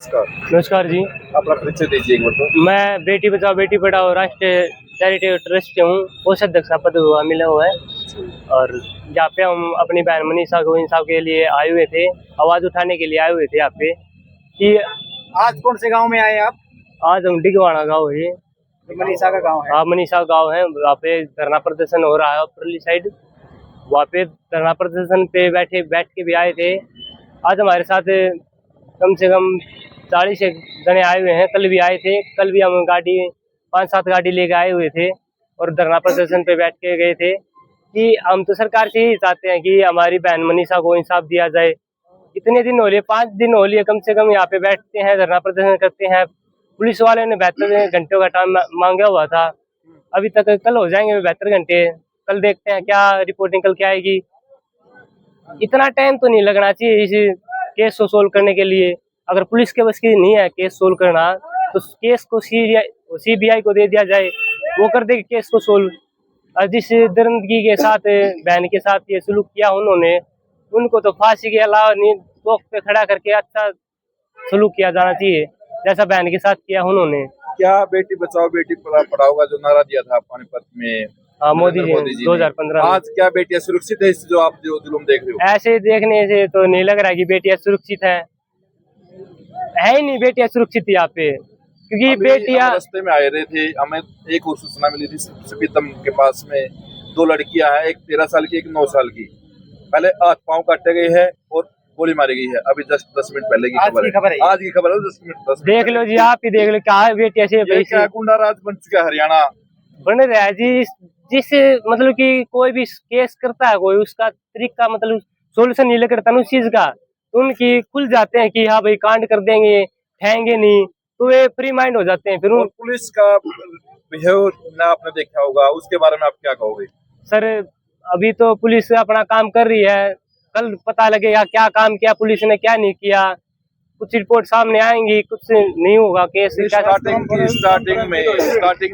नमस्कार जी। अपना परिचय दीजिए एक बार तो। मैं बेटी बचाओ बेटी पढ़ाओ राष्ट्रीय चैरिटेबल ट्रस्ट से हूँ, कोषाध्यक्ष का पद हुआ मिला हुआ है। और यहाँ पे हम अपनी बहन मनीषा को इंसाफ के लिए आए हुए थे, आवाज उठाने के लिए आए हुए थे यहाँ पे कि आज कौन से गांव में आए आप? आज हम डिगवाड़ा गाँव है, मनीषा का गांव है। हाँ मनीषा गाँव है। वहाँ पे धरना प्रदर्शन हो रहा है उपरली साइड, वहाँ पे धरना प्रदर्शन पे बैठ के भी आए थे। आज हमारे साथ कम से कम 40 जने आए हुए हैं, कल भी आए थे। कल भी हम गाड़ी 5-7 गाड़ी लेके आए हुए थे और धरना प्रदर्शन पे बैठ के गए थे कि हम तो सरकार से ही चाहते हैं कि हमारी बहन मनीषा को इंसाफ दिया जाए। इतने दिन हो लिए, 5 दिन हो लिए कम से कम यहाँ पे बैठते हैं, धरना प्रदर्शन करते हैं। पुलिस वाले ने 72 घंटों का टाइम मांगा हुआ था, अभी तक कल हो जाएंगे 72 घंटे। कल देखते हैं क्या रिपोर्टिंग कल क्या आएगी। इतना टाइम तो नहीं लगना चाहिए इस केस को सोल्व करने के लिए। अगर पुलिस के बस की नहीं है केस सोल्व करना तो केस को सीबीआई को दे दिया जाए, वो कर देगी केस को सोल्व। और जिस दरिंदगी के साथ बहन के साथ ये सलूक किया उन्होंने, उनको तो फांसी के अलावा नहीं चौक पे खड़ा करके अच्छा सलूक किया जाना चाहिए जैसा बहन के साथ किया उन्होंने। क्या बेटी बचाओ बेटी पढ़ाओ का जो नारा दिया था पानीपत में मोदी जी 2015 में, आज क्या बेटियां सुरक्षित है? जो आप जो जुल्म देख रहे हो, ऐसे देखने से तो नहीं लग रहा है कि बेटियां सुरक्षित है ही नहीं। बेटियां सुरक्षित यहाँ पे क्योंकि बेटियां रास्ते में आए रहे थे, हमें एक और सूचना मिली थी सपीतम के पास में 2 लड़कियां हैं, एक 13 साल की एक 9 साल की। पहले हाथ पांव काटे गए हैं और गोली मारी गई है। अभी जस्ट 10 मिनट पहले की खबर है। आज की खबर है 10 मिनट देख लो जी, आप ही देख लो क्या बेटियां से गुंडा राज बन चुका है हरियाणा। बन रहा है जी। जिस मतलब कि कोई भी केस करता है कोई, उसका तरीका मतलब सोल्यूशन नहीं लेकर उस चीज का, उनकी खुल जाते हैं कि हाँ भाई कांड कर देंगे, ठहेंगे नहीं, तो वे फ्री माइंड हो जाते हैं। फिर पुलिस का बिहेवियर ना आपने देखा होगा, उसके बारे में आप क्या कहोगे? सर अभी तो पुलिस अपना काम कर रही है, कल पता लगेगा क्या काम किया पुलिस ने क्या नहीं किया। कुछ रिपोर्ट सामने आएंगी, कुछ नहीं होगा केस। स्टार्टिंग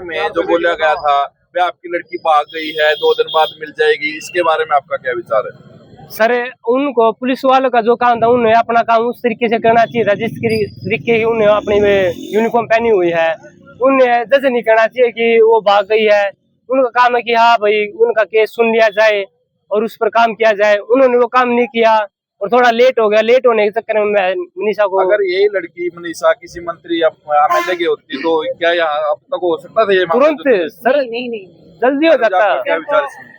में जो बोला गया था वे आपकी लड़की भाग गई है, 2 दिन बाद मिल जाएगी, इसके बारे में आपका क्या विचार है? सर उनको पुलिस वालों का जो काम था उन्हें अपना काम उस तरीके से करना चाहिए था जिस तरीके की उन्हें अपनी यूनिफॉर्म पहनी हुई है। उन्हें जज नहीं करना चाहिए कि वो भाग गई है। उनका काम है कि हाँ भाई उनका केस सुन लिया जाए और उस पर काम किया जाए। उन्होंने वो काम नहीं किया और थोड़ा लेट हो गया। लेट होने के चक्कर में मनीषा को, अगर यही लड़की मनीषा किसी मंत्री या एमएलए की होती तो क्या यहाँ अब तक हो सकता था ये तुरंत? सर नहीं जल्दी हो जाता। क्या विचार है?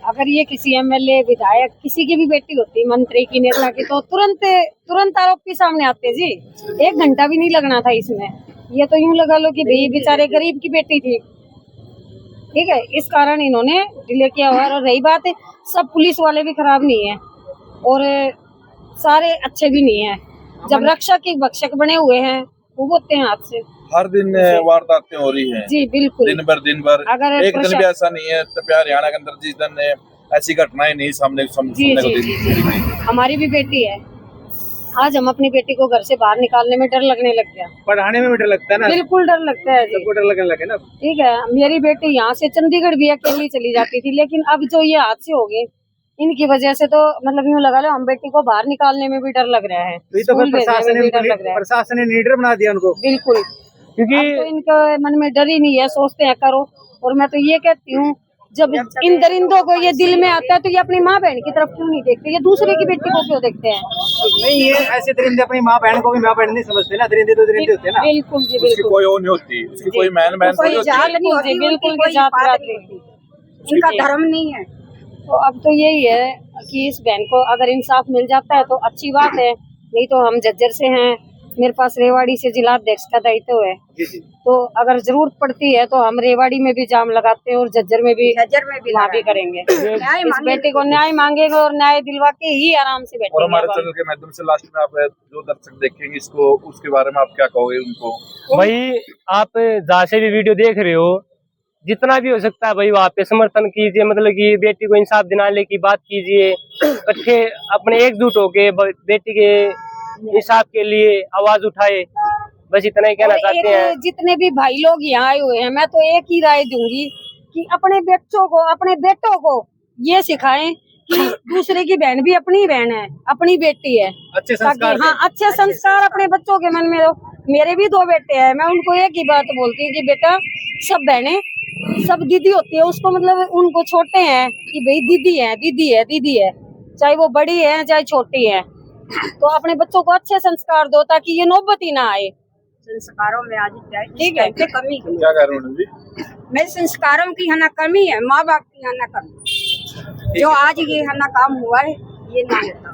अगर ये किसी एमएलए विधायक किसी की भी बेटी होती, मंत्री की, नेता की, तो तुरंत आरोपी सामने आते जी। 1 घंटा भी नहीं लगना था इसमें। ये तो यूं लगा लो कि भाई बेचारे गरीब की बेटी थी, ठीक है, इस कारण इन्होंने डिले किया हुआ है। और रही बात है, सब पुलिस वाले भी खराब नहीं है और सारे अच्छे भी नहीं है। जब रक्षक के भक्षक बने हुए हैं वो होते हैं हाथ से। हर दिन वारदातें हो रही हैं जी बिल्कुल, दिन भर। अगर एक दिन भी ऐसा नहीं है तो हरियाणा के अंदर जिस दिन ऐसी घटनाएं नहीं सामने जी, हमारी भी बेटी है। आज हम अपनी बेटी को घर से बाहर निकालने में डर लगने लग गया। पढ़ाने में भी डर लगता है ना? बिल्कुल डर लगता है जी। सबको डर लगने लगे ना। ठीक है, मेरी बेटी यहाँ से चंडीगढ़ भी अकेली चली जाती थी, लेकिन अब जो ये हादसे हो गए इनकी वजह से तो मतलब यूँ लगा लो हम बेटी को बाहर निकालने में भी डर लग रहा है। तो प्रशासन ने लीडर बना दिया उनको। बिल्कुल, क्योंकि तो इनके मन में डर ही नहीं है, सोचते हैं करो। और मैं तो ये कहती हूँ जब इन दरिंदों को ये दिल में आता है तो ये अपनी माँ बहन की तरफ क्यों नहीं देखते, ये दूसरे की बेटी को क्यों देखते हैं? नहीं, ये ऐसे दरिंदे अपनी माँ बहन को भी माँ बहन नहीं समझते ना। दरिंदे तो दरिंदे होते हैं ना। बिल्कुल जी, बिल्कुल। कोई वो नहीं होती, उसकी कोई मैन कोई जात नहीं होती, बिल्कुल कोई जात नहीं, इनका धर्म नहीं है। तो अब तो यही है कि इस बहन को अगर इंसाफ मिल जाता है तो अच्छी बात है, नहीं तो हम झज्जर से हैं, मेरे पास रेवाड़ी से जिला अध्यक्ष का दायित्व है। तो अगर जरूरत पड़ती है तो हम रेवाड़ी में भी जाम लगाते हैं और झज्जर में भी वहाँ भी करेंगे। इस बेटे को न्याय मांगेंगे और न्याय दिलवा के ही आराम से बैठेंगे। और हमारे चैनल के माध्यम से लास्ट में आप जो दर्शक देखेंगे इसको, उसके बारे में आप क्या कहोगे उनको? भाई आप जहाँ से भी वीडियो देख रहे हो, जितना भी हो सकता है भाई वहाँ पे समर्थन कीजिए। मतलब कि बेटी को इंसाफ दिलाने की बात कीजिए, इकट्ठे अपने एकजुट होके बेटी के इंसाफ के लिए आवाज उठाए। बस इतना ही कहना चाहते हैं। जितने भी भाई लोग यहाँ आए हुए हैं, मैं तो एक ही राय दूंगी कि अपने बच्चों को, अपने बेटों को ये सिखाएं कि दूसरे की बहन भी अपनी बहन है, अपनी बेटी है। अच्छे संस्कार हाँ, अच्छे संस्कार अपने बच्चों के मन में हो। मेरे भी 2 बेटे हैं, मैं उनको एक ही बात बोलती हूँ कि बेटा सब बहनें सब दीदी होती है, उसको मतलब उनको छोटे हैं कि भाई दीदी है, दीदी है, दीदी है, चाहे वो बड़ी है चाहे छोटी है। तो अपने बच्चों को अच्छे संस्कार दो ताकि ये नौबत ही ना आए। संस्कारों में आज ठीक है, कमी क्या कह रहे हो जी? मैं संस्कारों की है ना कमी है, माँ बाप की है ना कमी। जो आज ये है ना काम हुआ है ये ना होता।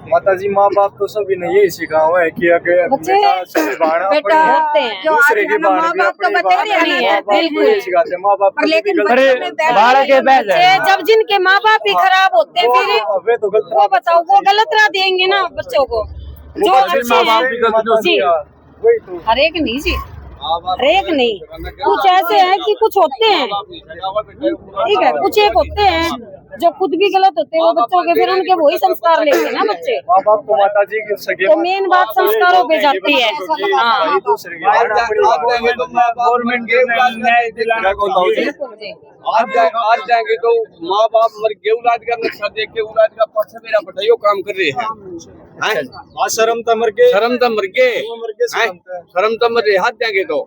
माता जी माँ बाप तो सभी ने यही सिखा हुआ है कि अगर बच्चे बेटा होते हैं जो आज है ना माँ बाप तो बतेरे नहीं है, बिल्कुल सिखाते हैं माँ बाप पर लेकिन अरे बारह के बैठ बच्चे जब जिनके माँ बाप ही खराब होते हैं फिर वे तो गलत वो बताओ वो गलत राह देंगे ना बच्चों को। जो अच्छे हैं जी, वही तो हर एक नहीं जी, हर एक नहीं, कुछ ऐसे हैं कि कुछ होते हैं, ठीक है, कुछ एक होते हैं जो खुद भी गलत होते हैं, वो बच्चों के फिर उनके वही संस्कार लेते हैं ना बच्चे। माँ बाप तो माता जी के सगे तो मेन बात संस्कारों पे जाती है। हाँ, दूसरे के गवर्नमेंट के बिल्कुल जी। आज जाएंगे तो माँ बाप मर गए, औलाद का नक्शा देख के औलाद का पक्ष मेरा बटाइयो काम कर रहे हैं। शर्म तो मर गए, शर्म तो मर गए, शर्म तो मर रहे, हाथ जाएंगे तो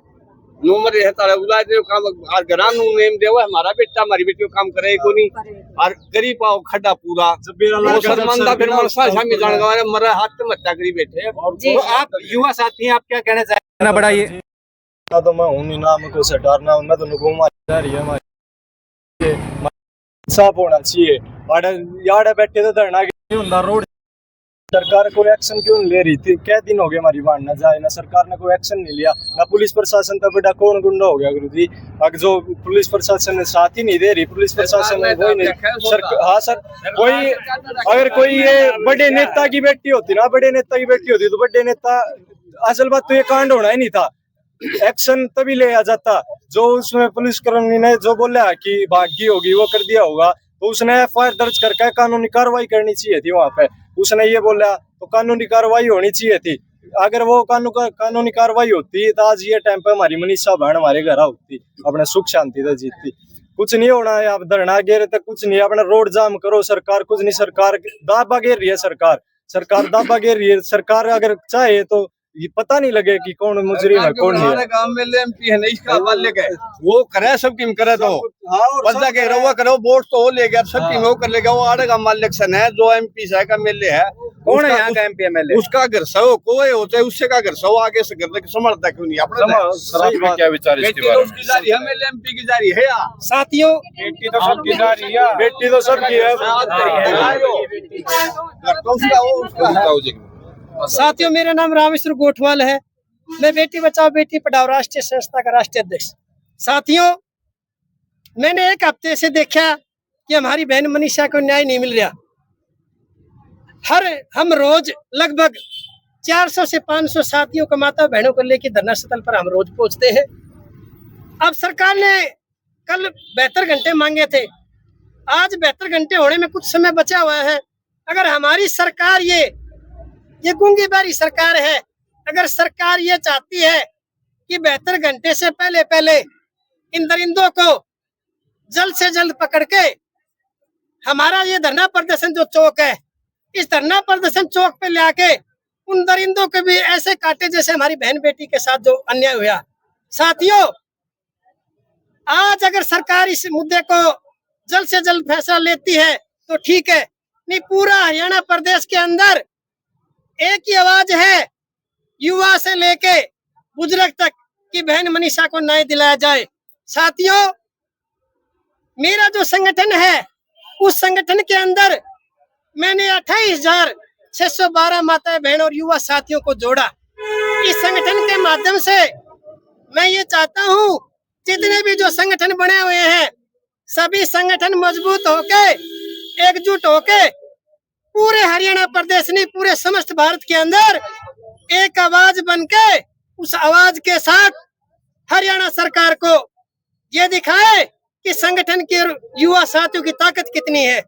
नो मर रहे तारा औलाद ने काम और घरान नेम देवा हमारा बेटा हमारी बेटी को काम करे को नहीं और करी पाओ खड्डा पूरा वो शर्मांदा फिर मनसा शामी जान गवा मरा हाथ पे मत्ता करी बैठे। तो आप युवा साथी हैं, आप क्या कहना चाहेंगे? ना बड़ा ये तो मैं हूँ नहीं, नाम को से डरना हूँ, मैं तो नुको जा रही है हमारी साफ होना चाहिए। यार बैठे तो धरना क्यों रोड सरकार कोई एक्शन क्यों नहीं ले रही थी? क्या दिन हो गए हमारी बात ना जाए ना, सरकार ने कोई एक्शन नहीं लिया ना, पुलिस प्रशासन तो बेटा कौन गुंडा हो गया गुरु जी। अगर जो पुलिस प्रशासन ने साथ ही नहीं दे रही, पुलिस प्रशासन ने वही नहीं हाँ सर कोई अगर कोई ये बड़े नेता की बेटी होती ना, बड़े नेता की बेटी होती तो बड़े नेता असल बात तो ये कांड होना ही नहीं था, एक्शन तभी ले आ जाता। जो उसमें पुलिस कर्मी ने जो बोला कि भागी होगी वो कर दिया होगा तो उसने एफआईआर दर्ज करके कानूनी कार्रवाई करनी चाहिए थी। वहां पे उसने ये बोला तो कानूनी कार्रवाई होनी चाहिए थी। अगर वो कानूनी कार्रवाई होती तो आज ये टाइम पे हमारी मनीषा बहन हमारे घर होती, अपने सुख शांति से जीतती। कुछ नहीं होना है, आप धरना घेरे तक कुछ नहीं, अपना रोड जाम करो, सरकार कुछ नहीं, सरकार दावा घेर रही है, सरकार दावा घेर रही है। सरकार अगर चाहे तो ये पता नहीं लगे कि कौन मुजरिम है कौन नहीं है। हमारे गांव में एमपी है नहीं, इसका मालिक है वो करे सब टीम करे तो बंदा के रवा करो वोट तो वो ले गया सब टीम वो कर लेगा। वो आड़ेगा मालिक सन है जो एमपी से का एमएलए है, कौन है यहाँ का एमपी एमएलए? उसका घर सौ कोई होता है, उससे का घर सौ आगे से घर तक समझता क्यों नहीं अपना? सही बात, क्या विचार इसके बेटी बारे तो में? उसकी जा रही है, एमएलए एमपी की जा रही है या साथियों बेटी तो सबकी जा रही है, बेटी तो सबकी है। साथियों मेरा नाम रामेश्वर गोठवाल है, मैं बेटी बचाओ बेटी पढ़ाओ राष्ट्रीय संस्था का राष्ट्रीय अध्यक्ष। साथियों मैंने एक हफ्ते से देखा कि हमारी बहन मनीषा को न्याय नहीं मिल रहा। हम रोज लगभग 400 से 500 साथियों को माता बहनों को लेकर धरना स्थल पर हम रोज पहुंचते हैं। अब सरकार ने कल 72 घंटे मांगे थे, आज 72 घंटे होने में कुछ समय बचा हुआ है। अगर हमारी सरकार ये गूंगी बारी सरकार है, अगर सरकार ये चाहती है कि 72 घंटे से पहले इन दरिंदों को जल्द से जल्द पकड़ के हमारा ये धरना प्रदर्शन जो चौक है, इस धरना प्रदर्शन चौक पे ले आके उन दरिंदों को भी ऐसे काटे जैसे हमारी बहन बेटी के साथ जो अन्याय हुआ। साथियों आज अगर सरकार इस मुद्दे को जल्द से जल्द फैसला लेती है तो ठीक है, नहीं पूरा हरियाणा प्रदेश के अंदर एक ही आवाज है युवा से लेके बुजुर्ग तक कि बहन मनीषा को न्याय दिलाया जाए। साथियों मेरा जो संगठन है उस संगठन के अंदर मैंने 28,612 माताएं बहन और युवा साथियों को जोड़ा। इस संगठन के माध्यम से मैं ये चाहता हूँ जितने भी जो संगठन बने हुए हैं सभी संगठन मजबूत होके एकजुट होके पूरे हरियाणा प्रदेश नहीं पूरे समस्त भारत के अंदर एक आवाज बनके उस आवाज के साथ हरियाणा सरकार को ये दिखाए कि संगठन के युवा साथियों की ताकत कितनी है।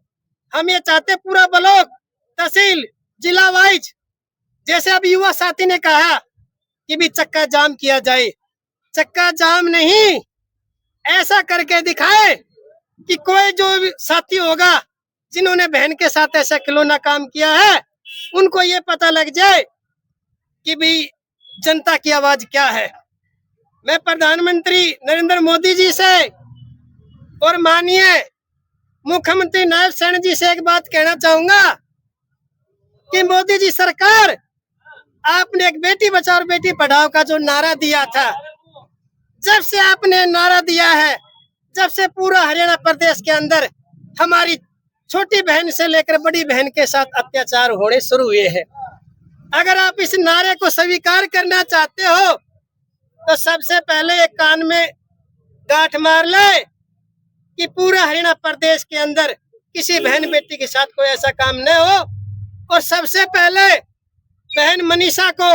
हम ये चाहते पूरा ब्लॉक तहसील जिला वाइज, जैसे अभी युवा साथी ने कहा कि भी चक्का जाम किया जाए, चक्का जाम नहीं, ऐसा करके दिखाए कि कोई जो साथी होगा जिन्होंने बहन के साथ ऐसा खिलौना काम किया है, उनको ये पता लग जाए कि भाई जनता की आवाज क्या है। मैं प्रधानमंत्री नरेंद्र मोदी जी से और माननीय मुख्यमंत्री नायब सेना जी से एक बात कहना चाहूंगा कि मोदी जी सरकार, आपने एक बेटी बचाओ और बेटी पढ़ाओ का जो नारा दिया था, जब से आपने नारा दिया है, जब से पूरा हरियाणा प्रदेश के अंदर हमारी छोटी बहन से लेकर बड़ी बहन के साथ अत्याचार होने शुरू हुए हैं। अगर आप इस नारे को स्वीकार करना चाहते हो तो सबसे पहले एक कान में गांठ मार ले कि पूरा हरियाणा प्रदेश के अंदर किसी बहन बेटी के साथ कोई ऐसा काम न हो, और सबसे पहले बहन मनीषा को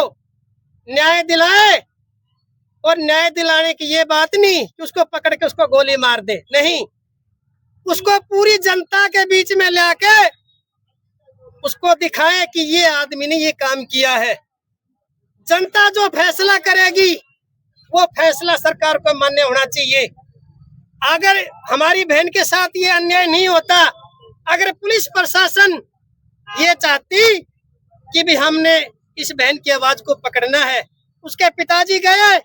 न्याय दिलाए। और न्याय दिलाने की ये बात नहीं कि उसको पकड़ के उसको गोली मार दे, नहीं, उसको पूरी जनता के बीच में लाके उसको दिखाए कि ये आदमी ने ये काम किया है। जनता जो फैसला करेगी वो फैसला सरकार को मान्य होना चाहिए। अगर हमारी बहन के साथ ये अन्याय नहीं होता, अगर पुलिस प्रशासन ये चाहती कि भी हमने इस बहन की आवाज को पकड़ना है, उसके पिताजी गए,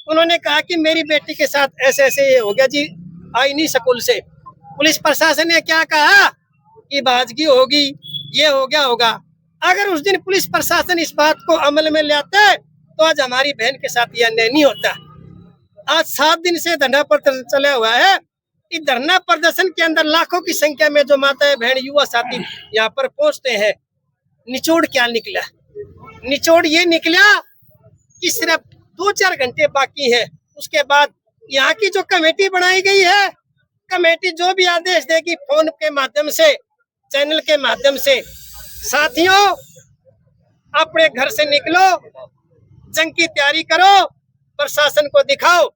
उन्होंने कहा कि मेरी बेटी के साथ ऐसे ऐसे ये हो गया जी, आई नहीं स्कूल से। पुलिस प्रशासन ने क्या कहा कि बाजगी होगी, ये हो गया होगा। अगर उस दिन पुलिस प्रशासन इस बात को अमल में लाते तो आज हमारी बहन के साथ ये अन्याय नहीं होता। आज 7 दिन से धरना प्रदर्शन चला हुआ है। इस धरना प्रदर्शन के अंदर लाखों की संख्या में जो माताएं बहन युवा साथी यहाँ पर पहुंचते हैं। निचोड़ क्या निकला? निचोड़ ये निकला कि सिर्फ 2-4 घंटे बाकी है, उसके बाद यहाँ की जो कमेटी बनाई गई है, कमेटी जो भी आदेश देगी फोन के माध्यम से, चैनल के माध्यम से, साथियों अपने घर से निकलो, जंग की तैयारी करो, प्रशासन को दिखाओ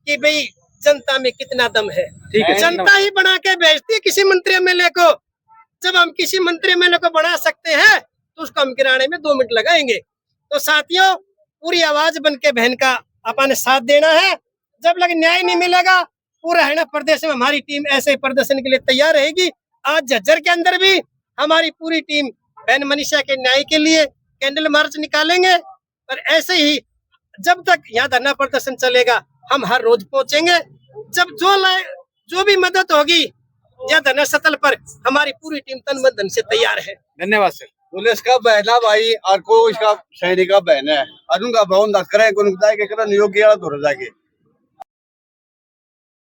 कि भाई जनता में कितना दम है। जनता ही बना के भेजती है किसी मंत्री एमएलए को। जब हम किसी मंत्री एमएलए को बना सकते हैं तो उसको हम गिराने में 2 मिनट लगाएंगे। तो साथियों, पूरी आवाज बन के बहन का अपन साथ देना है। जब लग न्याय नहीं मिलेगा, पूरा हरियाणा प्रदेश में हमारी टीम ऐसे प्रदर्शन के लिए तैयार रहेगी। आज झज्जर के अंदर भी हमारी पूरी टीम बहन मनीषा के न्याय के लिए कैंडल मार्च निकालेंगे। और ऐसे ही जब तक यहाँ धरना प्रदर्शन चलेगा, हम हर रोज पहुंचेंगे। जब जो भी मदद होगी या धरना स्थल पर, हमारी पूरी टीम तन मन धन से तैयार है। धन्यवाद सर। पुलिस का बहना भाई और को इसका सैनिक का बहन है, और उनका भवन दस करे, नियोग्य तो जाके